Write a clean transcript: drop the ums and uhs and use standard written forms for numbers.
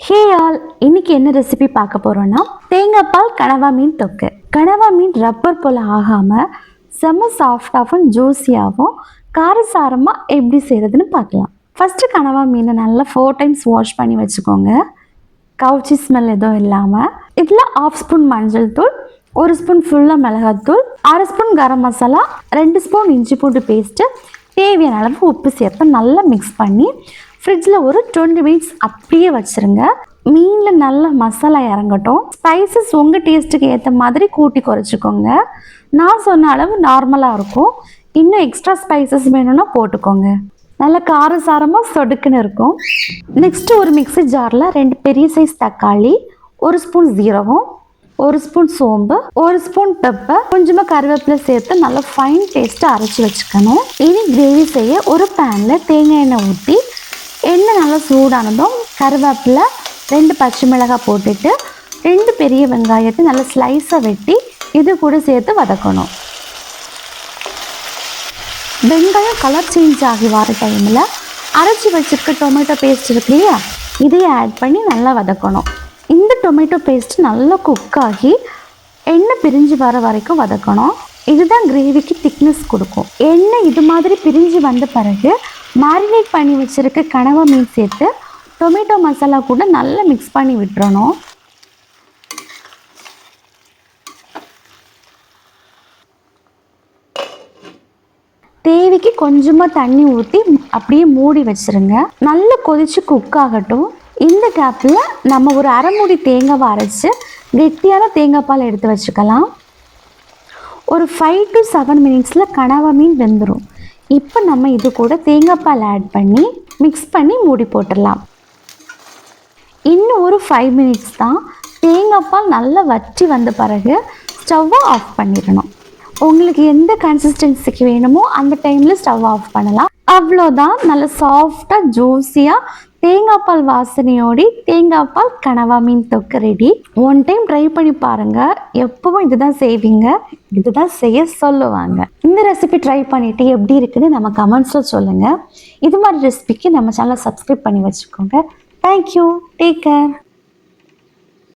Hey all, இன்னைக்கு என்ன recipe பார்க்க போறோம்னா தேங்காய் பால் கனவா மீன் தொக்கு. கனவா மீன் ரப்பர் போல ஆகாம செம்ம சாஃப்டாகவும் ஜூஸியாகவும் காரசாரமாக எப்படி செய்யறதுன்னு பார்க்கலாம். ஃபர்ஸ்ட் கனவா மீனை நல்லா 4 டைம்ஸ் வாஷ் பண்ணி வச்சுக்கோங்க. கவுச்சி ஸ்மெல் எதுவும் இல்லாமல். இதில் 1/2 ஸ்பூன் மஞ்சள் தூள், 1 ஸ்பூன் ஃபுல்லாக மிளகாத்தூள், 1/2 ஸ்பூன் கரம் மசாலா, 2 ஸ்பூன் இஞ்சி பூண்டு பேஸ்ட்டு, தேவையான அளவு உப்பு சேர்த்து நல்லா மிக்ஸ் பண்ணி ஃப்ரிட்ஜில் ஒரு 20 மினிட்ஸ் அப்படியே வச்சுருங்க. மீனில் நல்ல மசாலா இறங்கட்டும். ஸ்பைசஸ் உங்கள் டேஸ்ட்டுக்கு ஏற்ற மாதிரி கூட்டி குறைச்சிக்கோங்க. நான் சொன்ன அளவு நார்மலாக இருக்கும். இன்னும் எக்ஸ்ட்ரா ஸ்பைசஸ் வேணும்னா போட்டுக்கோங்க. நல்ல காரசாரமாக சொடுக்குன்னு இருக்கும். நெக்ஸ்ட்டு ஒரு மிக்ஸி ஜாரில் 2 பெரிய சைஸ் தக்காளி, 1 ஸ்பூன் ஜீரகம், 1 ஸ்பூன் சோம்பு, 1 ஸ்பூன் பெப்பர், கொஞ்சமாக கருவேப்பிலை சேர்த்து நல்லா ஃபைன் பேஸ்ட்டு அரைச்சி வச்சுக்கணும். இனி கிரேவி செய்ய ஒரு பேனில் தேங்காய் எண்ணெய் ஊற்றி எண்ணெய் நல்லா சூடானதும் கருவேப்பிலை, 2 பச்சை மிளகாய் போட்டுட்டு 2 பெரிய வெங்காயத்தை நல்லா ஸ்லைஸாக வெட்டி இது கூட சேர்த்து வதக்கணும். வெங்காயம் கலர் சேஞ்ச் ஆகி வர டைமில் அரைச்சி வச்சுருக்க டொமேட்டோ பேஸ்ட் இருக்கு இல்லையா, இதையே ஆட் பண்ணி நல்லா வதக்கணும். இந்த டொமேட்டோ பேஸ்ட் நல்லா குக் ஆகி எண்ணெய் பிரிஞ்சு வர வரைக்கும் வதக்கணும். இதுதான் கிரேவிக்கு திக்னஸ் கொடுக்கும். எண்ணெய் இது மாதிரி பிரிஞ்சு வந்த பிறகு மேரினேட் பண்ணி வச்சுருக்க கனவா மீன் சேர்த்து டொமேட்டோ மசாலா கூட நல்லா மிக்ஸ் பண்ணி விட்டுறணும். தேவைக்கு கொஞ்சமாக தண்ணி ஊற்றி அப்படியே மூடி வச்சுருங்க. நல்லா கொதித்து குக் ஆகட்டும். இந்த கேப்பில் நம்ம ஒரு அரை மூடி தேங்காவை அரைச்சி கெட்டியான தேங்காய் பால் எடுத்து வச்சுக்கலாம். ஒரு 5 to 7 மினிட்ஸில் கனவா மீன் வெந்துடும். இப்போ நம்ம இது கூட தேங்காய் பால் ஆட் பண்ணி மிக்ஸ் பண்ணி மூடி போட்டுடலாம். இன்னும் ஒரு 5 மினிட்ஸ் தான். தேங்காய் பால் நல்லா வற்றி வந்த பிறகு ஸ்டவ்வை ஆஃப் பண்ணிடணும். உங்களுக்கு எந்த கன்சிஸ்டன்சிக்கு வேணுமோ அந்த டைமில் ஸ்டவ் ஆஃப் பண்ணலாம். அவ்வளோதான். நல்ல சாஃப்டாக ஜூஸியாக தேங்காய் பால் வாசனையோடி தேங்காய் பால் கனவா மீன் தொக்கு ரெடி. 1 டைம் ட்ரை பண்ணி பாருங்கள். எப்பவும் இதுதான் செய்வீங்க, இதுதான் செய்ய சொல்லுவாங்க. இந்த ரெசிபி ட்ரை பண்ணிவிட்டு எப்படி இருக்குன்னு நம்ம கமெண்ட்ஸில் சொல்லுங்கள். இது மாதிரி ரெசிபிக்கு நம்ம சேனலை சப்ஸ்கிரைப் பண்ணி வச்சுக்கோங்க. தேங்க்யூ. Take care.